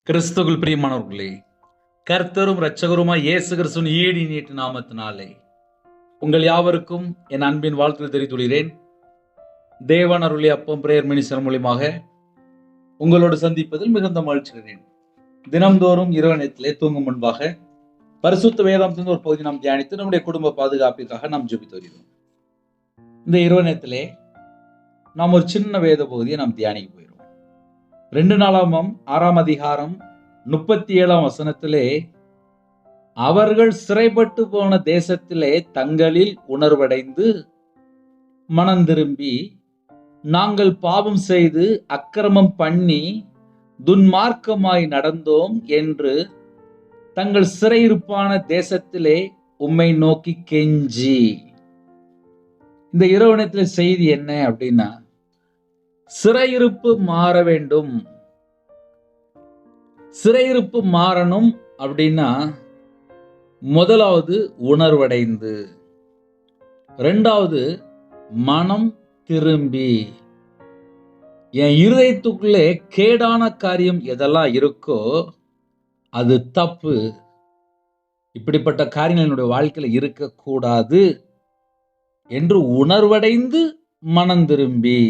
கிறிஸ்துவுக்குள் பிரியமானவர்களே, கர்த்தரும் இரட்சகருமாய் இயேசு கிறிஸ்துவின் ஈடு இனிய நாமத்தினாலே உங்கள் யாவருக்கும் என் அன்பின் வாழ்த்துக்களை தெரிவித்துள்ளேன். தேவன் அருளிய அப்பம் பிரேயர் மினிஸ்டர் மூலியமாக உங்களோடு சந்திப்பதில் மிகுந்த மகிழ்ச்சி அடைகிறேன். தினம்தோறும் இரவு நேரத்திலே தூங்கும் முன்பாக பரிசுத்த வேதாந்தத்தின் ஒரு பகுதி நாம் தியானித்து நம்முடைய குடும்ப பாதுகாப்பிற்காக நாம் ஜெபித்து வருகிறோம். இந்த இரவு நேரத்திலே நாம் ஒரு சின்ன வேத பகுதியை நாம் தியானிக்க போகிறோம். 2 நாளாகமம் 6ஆம் அதிகாரம் 37ஆம் வசனத்திலே, அவர்கள் சிறைப்பட்டு போன தேசத்திலே தங்களில் உணர்வடைந்து மனம் திரும்பி, நாங்கள் பாவம் செய்து அக்கிரமம் பண்ணி துன்மார்க்கமாய் நடந்தோம் என்று தங்கள் சிறையிருப்பான தேசத்திலே உம்மை நோக்கி கெஞ்சி. இந்த இரவு நேரத்திலே செய்தி என்ன அப்படின்னா, சிறையிருப்பு மாற வேண்டும். சிறையிருப்பு மாறணும் அப்படின்னா முதலாவது உணர்வடைந்து, 2வது மனம் திரும்பி. என் இருதயத்துக்குள்ளே கேடான காரியம் எதெல்லாம் இருக்கோ அது தப்பு, இப்படிப்பட்ட காரியங்கள் என்னுடைய வாழ்க்கையில் இருக்கக்கூடாது என்று உணர்வடைந்து மனம் திரும்பி,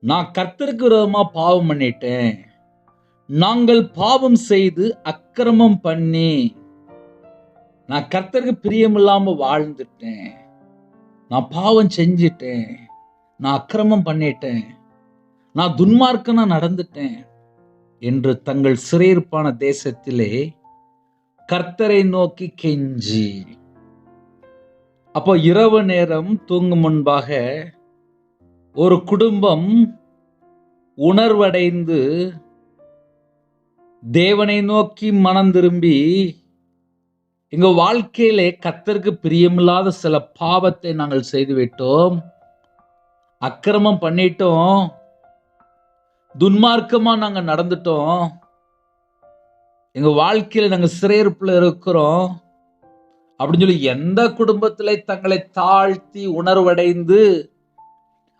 நான் கர்த்தருக்கு விரோதமா பாவம் பண்ணிட்டேன், நாங்கள் பாவம் செய்து அக்கிரமம் பண்ணி, நான் கர்த்தருக்கு பிரியமில்லாம வாழ்ந்துட்டேன், நான் பாவம் செஞ்சிட்டேன், நான் அக்கிரமம் பண்ணிட்டேன், நான் துன்மார்க்கனா நடந்துட்டேன் என்று தங்கள் சிறையிருப்பான தேசத்திலே கர்த்தரை நோக்கி கெஞ்சி. அப்போ இரவு நேரம் தூங்கும் முன்பாக ஒரு குடும்பம் உணர்வடைந்து தேவனை நோக்கி மனம் திரும்பி, எங்க வாழ்க்கையிலே கர்த்தருக்கு பிரியமில்லாத சில பாவத்தை நாங்கள் செய்துவிட்டோம், அக்கிரமம் பண்ணிட்டோம், துன்மார்க்கமா நாங்க நடந்துட்டோம், எங்க வாழ்க்கையில நாங்க சிறையிருப்புல இருக்கிறோம் அப்படின்னு சொல்லி எந்த குடும்பத்திலே தங்களை தாழ்த்தி உணர்வடைந்து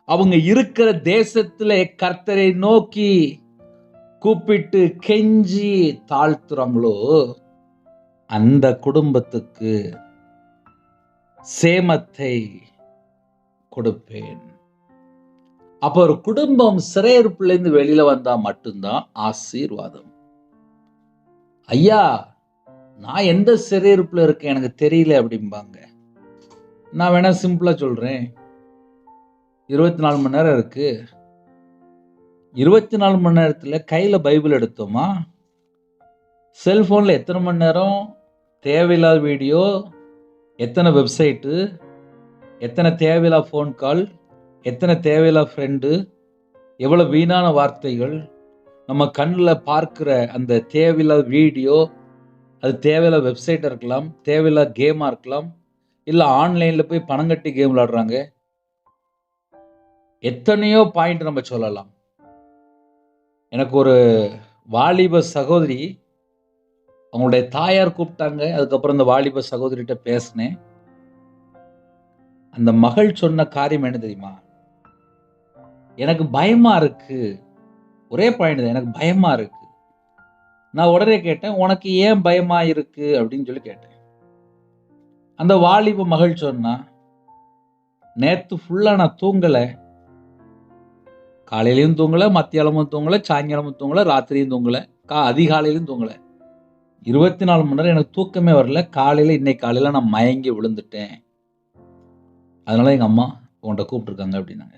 அவங்க இருக்கிற தேசத்திலே கர்த்தரை நோக்கி கூப்பிட்டு கெஞ்சி தாழ்த்துறாங்களோ அந்த குடும்பத்துக்கு சேமத்தை கொடுப்பேன். அப்ப ஒரு குடும்பம் சிறையிருப்புல இருந்து வெளியில வந்தா மட்டும்தான் ஆசீர்வாதம். ஐயா, நான் எந்த சிறையிருப்புல இருக்கேன் எனக்கு தெரியல அப்படிம்பாங்க. நான் வேணா சிம்பிளா சொல்றேன், 24 மணி நேரம் இருக்கு. 24 மணி நேரத்துல கையில பைபிள் எடுத்தோமா, செல்போன்ல எத்தனை மணி நேரம் தேவையில்லாத வீடியோ, எத்தனை வெப்சைட்டு, எத்தனை தேவையில்லாத ஃபோன் கால், எத்தனை தேவையில்லாத ஃப்ரெண்டு, எவ்வளவு வீணான வார்த்தைகள், நம்ம கண்ணில் பார்க்கிற அந்த தேவையில்லாத வீடியோ, அது தேவையில்லாத வெப்சைட்டாக இருக்கலாம், தேவையில்லாத கேமாக இருக்கலாம், இல்லை ஆன்லைனில் போய் பணம் கட்டி கேம் விளாடுறாங்க. எத்தனையோ பாயிண்ட் நம்ம சொல்லலாம். எனக்கு ஒரு வாலிப சகோதரி, அவங்களுடைய தாயார் கூப்பிட்டாங்க. அதுக்கப்புறம் இந்த வாலிப சகோதரிகிட்ட பேசினேன். அந்த மகள் சொன்ன காரியம் என்ன தெரியுமா, எனக்கு பயமா இருக்கு. ஒரே பாயிண்ட் தான், எனக்கு பயமா இருக்கு. நான் உடனே கேட்டேன், உனக்கு ஏன் பயமா இருக்கு அப்படின்னு சொல்லி கேட்டேன். அந்த வாலிப மகள் சொன்னா, நேத்து ஃபுல்லா நான் தூங்கலை, காலையிலையும் தூங்கலை, மத்தியானமும் தூங்கலை, சாயங்காலமும் தூங்கலை, ராத்திரியும் தூங்கலை, அதிகாலையிலும் தூங்கலை. 24 மணி நேரம் எனக்கு தூக்கமே வரல. இன்னைக்கு காலையில் நான் மயங்கி விழுந்துட்டேன், அதனால எங்கள் அம்மா உன்கிட்ட கூப்பிட்டுருக்காங்க அப்படின்னாங்க.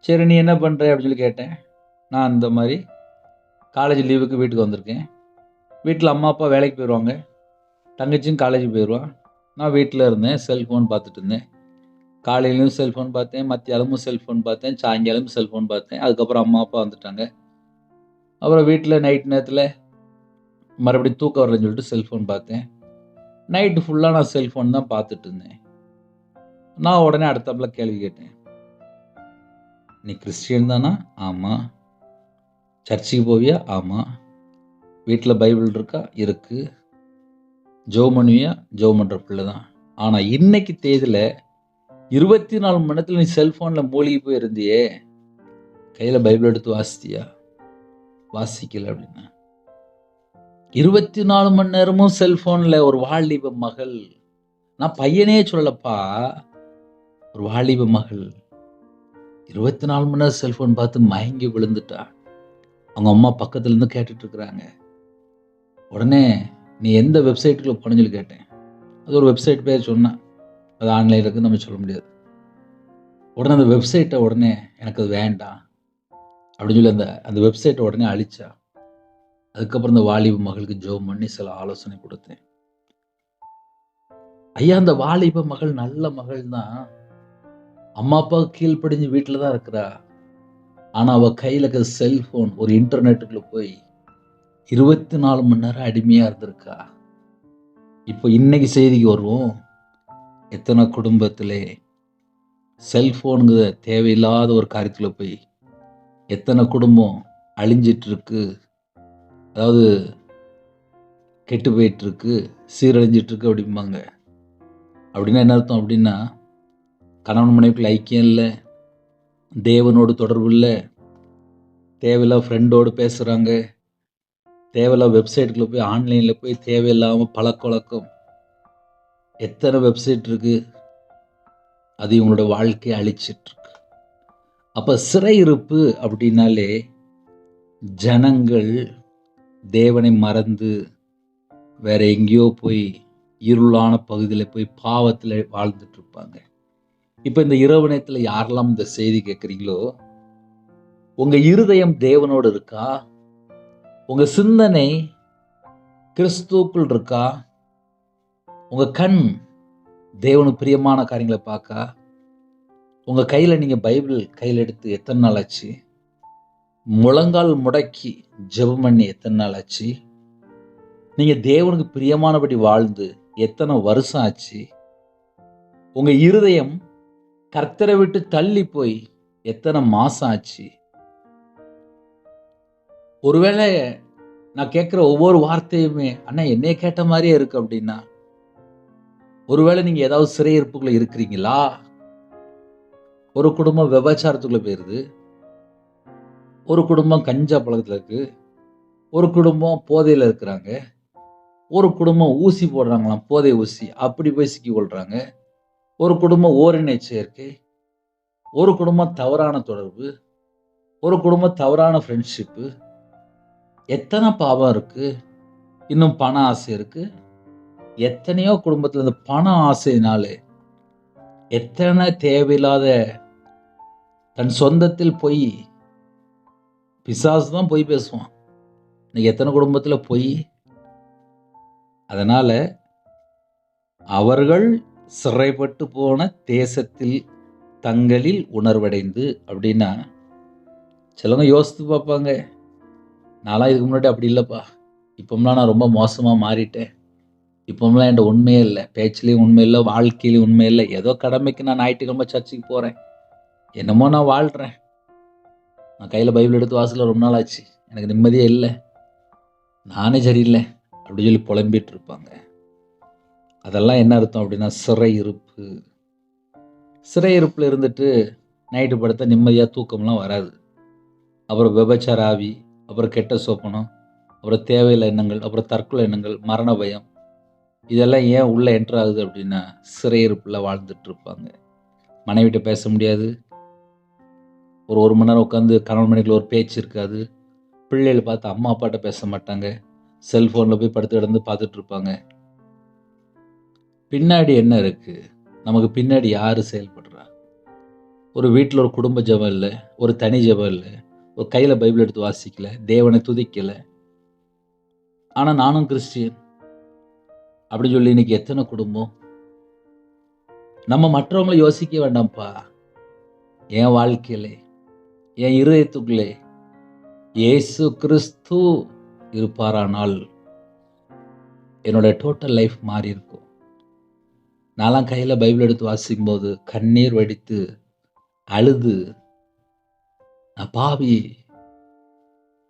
சரி, நீ என்ன பண்ணுற அப்படின்னு சொல்லி கேட்டேன். நான் இந்த மாதிரி காலேஜ் லீவுக்கு வீட்டுக்கு வந்திருக்கேன். வீட்டில் அம்மா அப்பா வேலைக்கு போயிடுவாங்க, தங்கச்சியும் காலேஜுக்கு போயிடுவான். நான் வீட்டில் இருந்தேன், செல்ஃபோன் பார்த்துட்டு இருந்தேன். காலையிலையும் செல்ஃபோன் பார்த்தேன், மத்தியானமும் செல்ஃபோன் பார்த்தேன், சாயங்காலமும் செல்ஃபோன் பார்த்தேன். அதுக்கப்புறம் அம்மா அப்பா வந்துட்டாங்க. அப்புறம் வீட்டில் நைட் நேரத்தில் மறுபடியும் தூக்கம் வரலன்னு சொல்லிட்டு செல்ஃபோன் பார்த்தேன். நைட்டு ஃபுல்லாக நான் செல்ஃபோன் தான் பார்த்துட்டு இருந்தேன். நான் உடனே அடுத்தாப்புல கேள்வி கேட்டேன், நீ கிறிஸ்டியன் தானா? ஆமாம். சர்ச்சுக்கு போவியா? ஆமாம். வீட்டில் பைபிள் இருக்கா? இருக்கு. ஜெபம் பண்ணுவியா? ஜெபம் பண்ணுற பிள்ளை தான். ஆனால் இன்னைக்கு தேதியில் 24 மணி நேரத்தில் நீ செல்ஃபோனில் மூழ்கி போய் இருந்தியே, கையில் பைபிள் எடுத்து வாசித்தியா? வாசிக்கல அப்படின்னா 24 மணி நேரமும் செல்போன்ல ஒரு வாலிப மகள், நான் பையனே சொல்லலப்பா, ஒரு வாலிப மகள் 24 மணி நேரம் செல்போன் பார்த்து மயங்கி விழுந்துட்டா. அவங்க அம்மா பக்கத்துல இருந்து கேட்டுட்டு இருக்கிறாங்க. உடனே நீ எந்த வெப்சைட்டுக்குள்ள போனேன்னு சொல்லி கேட்டேன். அது ஒரு வெப்சைட் பேர் சொன்னேன். அது ஆன்லைன்ல இருக்குன்னு நம்ம சொல்ல முடியாது. உடனே அந்த வெப்சைட்டை உடனே எனக்கு அது வேண்டாம் அப்படின்னு சொல்லி அந்த வெப்சைட்டை உடனே அழிச்சா. அதுக்கப்புறம் இந்த வாலிப மகளுக்கு ஜெபம் பண்ணி சில ஆலோசனை கொடுத்தேன். ஐயா, அந்த வாலிப மகள் நல்ல மகள் தான். அம்மா அப்பாவுக்கு கீழ்ப்படிஞ்சு வீட்டில் தான் இருக்கிறா. ஆனா அவ கையில இருக்கிற செல்போன் ஒரு இன்டர்நெட்டுக்குள்ள போய் 24 மணி நேரம் அடிமையா இருந்திருக்கா. இப்போ இன்னைக்கு செய்திக்கு வருவோம். எத்தனை குடும்பத்திலே செல்போனுங்கிற தேவையில்லாத ஒரு காரியத்துல போய் எத்தனை குடும்பம் அழிஞ்சிட்டு இருக்கு, அதாவது கெட்டு போயிட்டு இருக்கு, சீரழிஞ்சிட்டு இருக்கு அப்படிம்பாங்க. அப்படின்னா என்ன அர்த்தம் அப்படின்னா, கணவன் மனைவிக்குள்ள ஐக்கியம் இல்லை, தேவனோடு தொடர்பு இல்லை, தேவையில்லா ஃப்ரெண்டோடு பேசுகிறாங்க, தேவையில்லா வெப்சைட்டுக்குள்ள போய் ஆன்லைனில் போய் தேவையில்லாமல் பழக்க வழக்கம். எத்தனை வெப்சைட் இருக்கு, அது இவங்களோட வாழ்க்கையை அழிச்சிட்டு இருக்கு. அப்போ சிறையிருப்பு அப்படின்னாலே ஜனங்கள் தேவனை மறந்து வேற எங்கேயோ போய் இருளான பகுதியில் போய் பாவத்தில் வாழ்ந்துட்டு இருப்பாங்க. இப்போ இந்த இரவு நேரத்தில் யாரெல்லாம் இந்த செய்தி கேட்குறீங்களோ, உங்க இருதயம் தேவனோடு இருக்கா? உங்க சிந்தனை கிறிஸ்துவுக்குள் இருக்கா? உங்க கண் தேவனுக்கு பிரியமான காரியங்களை பார்க்கா? உங்க கையில நீங்க பைபிள் கையில் எடுத்து எத்தனை நாள் ஆச்சு? முழங்கால் முடக்கி ஜெபம் பண்ணி எத்தனை நாள் ஆச்சு? நீங்க தேவனுக்கு பிரியமானபடி வாழ்ந்து எத்தனை வருஷம் ஆச்சு? உங்க இருதயம் கர்த்தரை விட்டு தள்ளி போய் எத்தனை மாசம் ஆச்சு? ஒருவேளை நான் கேட்குற ஒவ்வொரு வார்த்தையுமே அண்ணா என்னைய கேட்ட மாதிரியே இருக்கு அப்படின்னா, ஒருவேளை நீங்க ஏதாவது சிறையிருப்புக்குள்ள இருக்கிறீங்களா? ஒரு குடும்பம் விபச்சாரத்துக்குள்ள போயிருது, ஒரு குடும்பம் கஞ்சா பழக்கத்துல இருக்கு, ஒரு குடும்பம் போதையில இருக்கிறாங்க, ஒரு குடும்பம் ஊசி போடுறாங்களாம், போதை ஊசி, அப்படி போய் சிக்கி கொள்றாங்க, ஒரு குடும்பம் ஓரினை சேர்க்கை, ஒரு குடும்பம் தவறான தொடர்பு, ஒரு குடும்பம் தவறான ஃப்ரெண்ட்ஷிப்பு. எத்தனை பாவம் இருக்கு, இன்னும் பண ஆசை இருக்கு. எத்தனையோ குடும்பத்துல இந்த பண ஆசையினாலே எத்தனை தேவையில்லாத தன் சொந்தத்தில் பொய், பிசாசு தான் பொய் பேசுவான். இன்னைக்கு எத்தனை குடும்பத்துல பொய். அதனால அவர்கள் சிறைப்பட்டு போன தேசத்தில் தங்களில் உணர்வடைந்து அப்படின்னா, சிலவங்க யோசித்து பார்ப்பாங்க, நான்லாம் இதுக்கு முன்னாடி அப்படி இல்லைப்பா, இப்போம்லாம் நான் ரொம்ப மோசமாக மாறிட்டேன், இப்போம்லாம் என்கிட்ட உண்மையே இல்லை, பேச்சுலேயும் உண்மை இல்லை, வாழ்க்கையிலையும் உண்மை இல்லை, ஏதோ கடமைக்கு நான் ஞாயிற்றுக்கிழமை சர்ச்சுக்கு போகிறேன், என்னமோ நான் வாழ்கிறேன், நான் கையில் பைபிள் எடுத்து வாசலில் ரொம்ப நாள் ஆச்சு, எனக்கு நிம்மதியே இல்லை, நானே சரியில்லை அப்படின்னு சொல்லி புலம்பிட்டு இருப்பாங்க. அதெல்லாம் என்ன அர்த்தம் அப்படின்னா, சிறையிருப்பு. சிறையிருப்பில் இருந்துட்டு நைட்டு படுத்த நிம்மதியாக தூக்கம்லாம் வராது. அப்புறம் விபச்சார ஆவி, அப்புறம் கெட்ட சொப்பனம், அப்புறம் தேவையில்லை எண்ணங்கள், அப்புறம் தற்கொலை எண்ணங்கள், மரண பயம், இதெல்லாம் ஏன் உள்ளே என்ட்ரு ஆகுது அப்படின்னா, சிறையிருப்பில் வாழ்ந்துட்டு இருப்பாங்க. மனைவிட்ட பேச முடியாது, ஒரு மணி நேரம் உட்காந்து கணவன் மனைவிக்குள்ள ஒரு பேச்சு இருக்காது, பிள்ளைகள் பார்த்து அம்மா அப்பாட்ட பேச மாட்டாங்க, செல்ஃபோனில் போய் படுத்து கிடந்து பார்த்துட்டு இருப்பாங்க. பின்னாடி என்ன இருக்கு? நமக்கு பின்னாடி யார் செயல்படுறா? ஒரு வீட்டில் ஒரு குடும்ப ஜெபம் இல்லை, ஒரு தனி ஜெபம் இல்லை, ஒரு கையில் பைபிள் எடுத்து வாசிக்கல, தேவனை துதிக்கலை, ஆனால் நானும் கிறிஸ்டியன் அப்படின்னு சொல்லி இன்னைக்கு எத்தனை குடும்பம். நம்ம மற்றவங்களை யோசிக்க வேண்டாம்ப்பா. என் வாழ்க்கையிலே, என் இருதயத்துக்குள்ளே இயேசு கிறிஸ்து இருப்பாரானால் என்னோட டோட்டல் லைஃப் மாறி இருக்கும். நான்லாம் கையில் பைபிள் எடுத்து வாசிக்கும் போது கண்ணீர் வடித்து அழுது, நான் பாவி,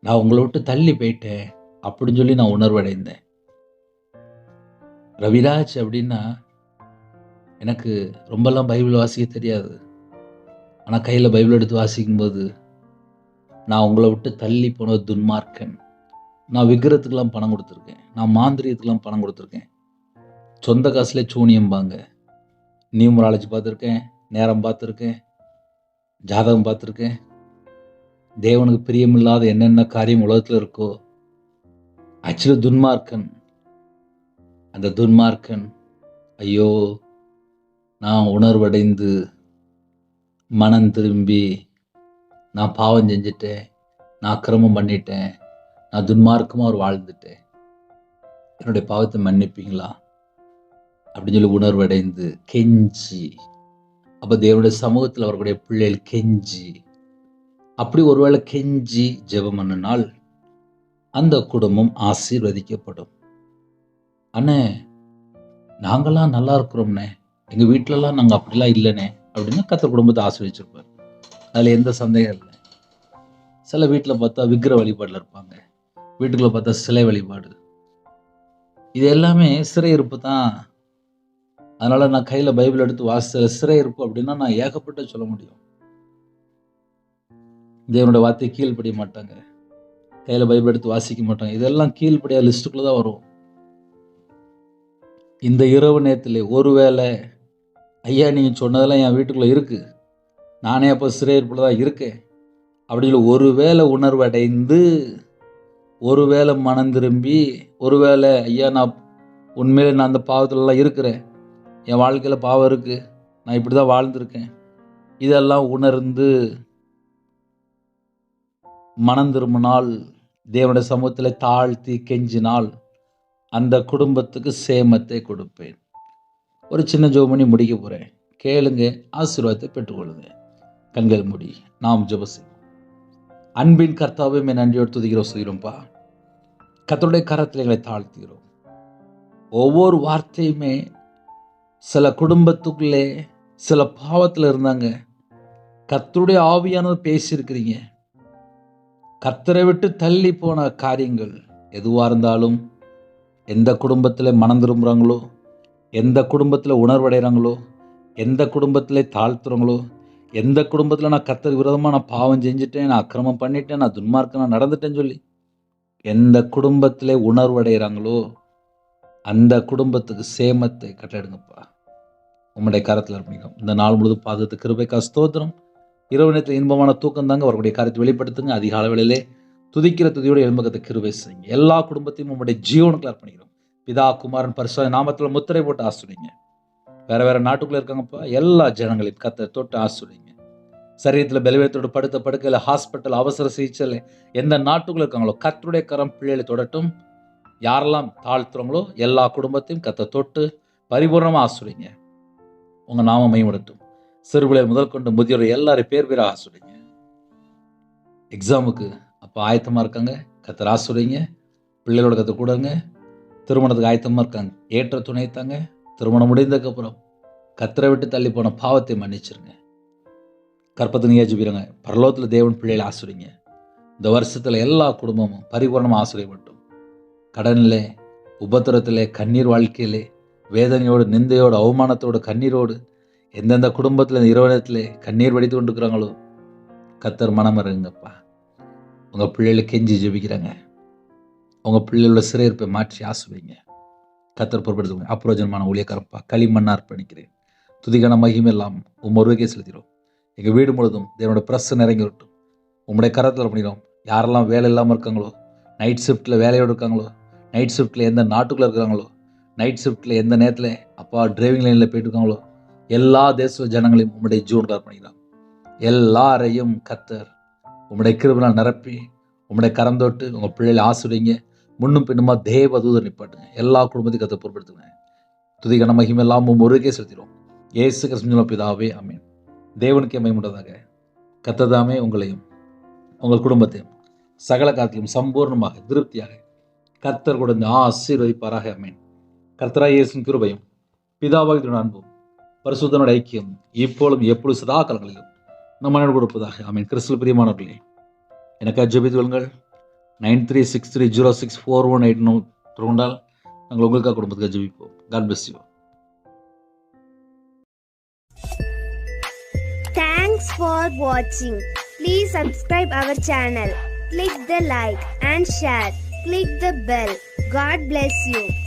நான் உங்களை விட்டு தள்ளி போயிட்டேன் அப்படின்னு சொல்லி நான் உணர்வடைந்தேன். ரவிராஜ் அப்படின்னா எனக்கு ரொம்பலாம் பைபிள் வாசிக்க தெரியாது, ஆனால் கையில் பைபிள் எடுத்து வாசிக்கும்போது நான் உங்களை விட்டு தள்ளி போன துன்மார்க்கன். நான் விக்கிரத்துக்கெல்லாம் பணம் கொடுத்துருக்கேன். நான் மாந்திரியத்துக்கெல்லாம் பணம் கொடுத்துருக்கேன். சொந்த காசுலே சூனியம்பாங்க. நியூமராலஜி பார்த்துருக்கேன், நேரம் பார்த்துருக்கேன், ஜாதகம் பார்த்துருக்கேன். தேவனுக்கு பிரியமில்லாத என்னென்ன காரியம் உலகத்தில் இருக்கோ, ஆக்சுவலி துன்மார்க்கன். அந்த துன்மார்க்கன், ஐயோ நான் உணர்வடைந்து மனம் திரும்பி நான் பாவம் செஞ்சுட்டேன், நான் அக்கிரமம் பண்ணிட்டேன், நான் துன்மார்க்கமாக ஒரு வாழ்ந்துட்டேன், என்னுடைய பாவத்தை மன்னிப்பீங்களா அப்படின்னு சொல்லி உணர்வடைந்து கெஞ்சி, அப்போ தேவனுடைய சமூகத்தில் அவர்களுடைய பிள்ளைகள் கெஞ்சி, அப்படி ஒருவேளை கெஞ்சி ஜெபம் பண்ணினால் அந்த குடும்பம் ஆசீர்வதிக்கப்படும். அண்ணே நாங்களாம் நல்லா இருக்கிறோம்ண்ணே, எங்கள் வீட்டிலலாம் நாங்கள் அப்படிலாம் இல்லைண்ணே அப்படின்னா கர்த்தர் குடும்பத்தை ஆசீர்வதிச்சிருப்பார். அதில் எந்த சந்தேகம் இல்லை. சில வீட்டில் பார்த்தா விக்கிர வழிபாடில் இருப்பாங்க, வீட்டுக்குள்ளே பார்த்தா சிலை வழிபாடு. இது எல்லாமே சிறையிருப்பு தான். அதனால் நான் கையில் பைபிள் எடுத்து வாசித்த சிறையிருப்பு அப்படின்னா நான் ஏகப்பட்ட சொல்ல முடியும். தேவனுடைய வார்த்தையை கீழ்ப்படிய மாட்டாங்க, கையில் பைபிள் எடுத்து வாசிக்க மாட்டாங்க. இதெல்லாம் கீழ்ப்படியா லிஸ்ட்டுக்குள்ளே தான் வரும். இந்த இரவு நேரத்தில் ஒருவேளை ஐயா நீங்கள் சொன்னதெல்லாம் என் வீட்டுக்குள்ளே இருக்குது, நானே அப்போ சிறையிருப்பில் தான் இருக்கேன் அப்படின்னு ஒருவேளை உணர்வு அடைந்து, ஒருவேளை மனம் திரும்பி, ஒருவேளை ஐயா நான் உண்மையிலே நான் அந்த பாவத்திலலாம் இருக்கிறேன், என் வாழ்க்கையில் பாவம் இருக்குது, நான் இப்படி தான் வாழ்ந்திருக்கேன், இதெல்லாம் உணர்ந்து மனம் திரும்பினால், தேவனுடைய சமூகத்தில் தாழ்த்தி கெஞ்சினால் அந்த குடும்பத்துக்கு சேமத்தை கொடுப்பேன். ஒரு சின்ன ஜெபம் பண்ணி முடிக்க போகிறேன். கேளுங்க, ஆசீர்வாதத்தை பெற்றுக்கொள்ளுங்க. கண்கள் மூடி நாம் ஜெபம் செய்வோம். அன்பின் கர்த்தாவே நன்றியோடு துதிக்கிறோம், செய்கிறோம்ப்பா. கர்த்தருடைய கரத்தில் எங்களை தாழ்த்துகிறோம். ஒவ்வொரு வார்த்தையுமே சில குடும்பத்துக்குள்ளே சில பாவத்தில் இருந்தாங்க, கர்த்தருடைய ஆவியானது பேசியிருக்கிறீங்க. கர்த்தரை விட்டு தள்ளி போன காரியங்கள் எதுவாக இருந்தாலும், எந்த குடும்பத்தில் மனம் திரும்புகிறாங்களோ, எந்த குடும்பத்தில் உணர்வடைகிறாங்களோ, எந்த குடும்பத்தில் தாழ்த்துறாங்களோ, எந்த குடும்பத்தில் நான் கர்த்தர் விரோதமாக நான் பாவம் செஞ்சுட்டேன், நான் அக்கிரமம் பண்ணிட்டேன், நான் துன்மார்க்கம் நான் நடந்துட்டேன்னு சொல்லி எந்த குடும்பத்தில் உணர்வடைகிறாங்களோ அந்த குடும்பத்துக்கு சேமத்தை கட்டெடுங்கப்பா. உம்முடைய கரத்தில் அர்ப்பணிக்கும். இந்த நாள் முழுதும் பாதத்து கிருபைக்கா ஸ்தோத்திரம். இரவு நேரத்தில் இன்பமான தூக்கம் தாங்க, அவருடைய காரியத்தை வெளிப்படுத்துங்க. அதிகால வேளையிலே துதிக்கிற துதியோட எலும்பகத்தை கிருபை செய்யுங்க. எல்லா குடும்பத்தையும் உங்களுடைய ஜீவனுக்குள்ள அர்ப்பணிக்கிறோம். பிதா குமாரன் பரிசுத்த நாமத்தில் முத்திரை போட்டு ஆசீர்வதிங்க. வேற வேற நாட்டுக்குள்ள இருக்காங்கப்பா, எல்லா ஜனங்களையும் கர்த்தர் தொட்டு ஆசீர்வதிங்க. சரீரத்தில் பலவீனத்தோடு படுத்த படுக்கையில், ஹாஸ்பிட்டல், அவசர சிகிச்சையில் எந்த நாட்டுக்குள்ள இருக்காங்களோ கர்த்தருடைய கரம் பிள்ளைகளை தொடட்டும். யாரெல்லாம் தாழ்த்துறாங்களோ எல்லா குடும்பத்தையும் கர்த்தர் தொட்டு பரிபூர்ணமாக ஆசீர்வதிங்க. உங்கள் நாம மையப்படட்டும். சிறுபிள்ளைகள் முதல் கொண்டு முதியோர் எல்லாரும் பேர் பேராக ஆசீர்வதிங்க. எக்ஸாமுக்கு அப்போ ஆயத்தமாக இருக்காங்க, கர்த்தர் ஆசீர்வதிங்க. பிள்ளைகளோட கர்த்தர் கூடங்க. திருமணத்துக்கு ஆயத்தமாக இருக்காங்க, ஏற்ற துணை தாங்க. திருமணம் முடிந்ததுக்கப்புறம் கர்த்தரை விட்டு தள்ளி போன பாவத்தை மன்னிச்சிருங்க. கற்பத்தை நியாஜிக்கிறாங்க. பரலோகத்தில் தேவன் பிள்ளைகளை ஆசீர்வதிங்க. இந்த வருஷத்தில் எல்லா குடும்பமும் பரிபூர்ணமாக ஆசீர்வதிப்பட்டும். கடனில், உபத்திரத்தில், கண்ணீர் வாழ்க்கையிலே, வேதனையோடு, நிந்தையோடு, அவமானத்தோடு, கண்ணீரோடு எந்தெந்த குடும்பத்தில் இரவு நேரத்தில் கண்ணீர் வடித்து கொண்டு இருக்கிறாங்களோ கர்த்தர் மனம் இறங்குங்கப்பா. உங்கள் பிள்ளைகளை கெஞ்சி ஜெபிக்கிறாங்க. உங்கள் பிள்ளைகளோட சிறையிருப்பை மாற்றி ஆசீர்வதிங்க. கர்த்தர் பொறுப்படுத்துங்க. அப்புரோஜனமான ஊழியக்காரப்பா, களிமண்ணாக அர்ப்பணிக்கிறேன். துதிக்கான மகிமை எல்லாம் ஒருவருக்கே செலுத்திடும். எங்கள் வீடு முழுதும் தேவனோட பிரசன்னம் இறங்கி வரட்டும். உங்களுடைய கரத்தில் பண்ணிடும். யாரெல்லாம் வேலை இல்லாமல் இருக்காங்களோ, நைட் ஷிஃப்ட்டில் வேலையோடு இருக்காங்களோ, நைட் ஷிஃப்ட்டில் எந்த நாட்டுக்குள்ளே இருக்கிறாங்களோ, நைட் ஷிஃப்ட்டில் எந்த நேரத்தில் அப்பா டிரைவிங் லைனில் போயிட்டு இருக்காங்களோ, எல்லா தேச ஜனங்களையும் உங்களுடைய ஜீவனுக்கு பண்ணிக்கலாம். எல்லாரையும் கர்த்தர் உங்களுடைய கிருபையால் நிரப்பி உங்களுடைய கரம் தொட்டு உங்கள் பிள்ளைகளை ஆசீர்வதிங்க. முன்னும் பின்னுமா தேவ தூதர் நிப்பாட்டுங்க. எல்லா குடும்பத்தையும் கர்த்தர் பொறுப்படுத்துங்க. துதிக்கான மகிமை எல்லாம் ஒருவருக்கே செலுத்திடும். இயேசு கிறிஸ்துவின் பிதாவே ஆமென். தேவனுக்கே மகிமையுண்டதாக. கர்த்தர் தாமே உங்களையும் உங்கள் குடும்பத்தையும் சகல காலத்திலும் சம்பூர்ணமாக திருப்தியாக கர்த்தர் கொடுத்து ஆசீர்வதிப்பாராக. ஆமென். கர்த்தராகிய இயேசுவின் கிருபையும் பிதாவாகிய அன்பும் பரிசுத்தனோட ஐக்கியம் இப்பொழுதும் எப்பொழுது சதா காலங்களிலும் நம்ம கொடுப்பதாக. ஆமென். கிறிஸ்துவில் பிரியமானவர்களே, எனக்காக ஜெபித்து கொள்ளுங்கள். 9363064189 தொடர்ந்தால் நாங்கள் உங்களுக்காக குடும்பத்துக்காக ஜெபிப்போம். God bless you. Thanks for watching. Please subscribe our channel. Click the like and share. Click the bell. God bless you.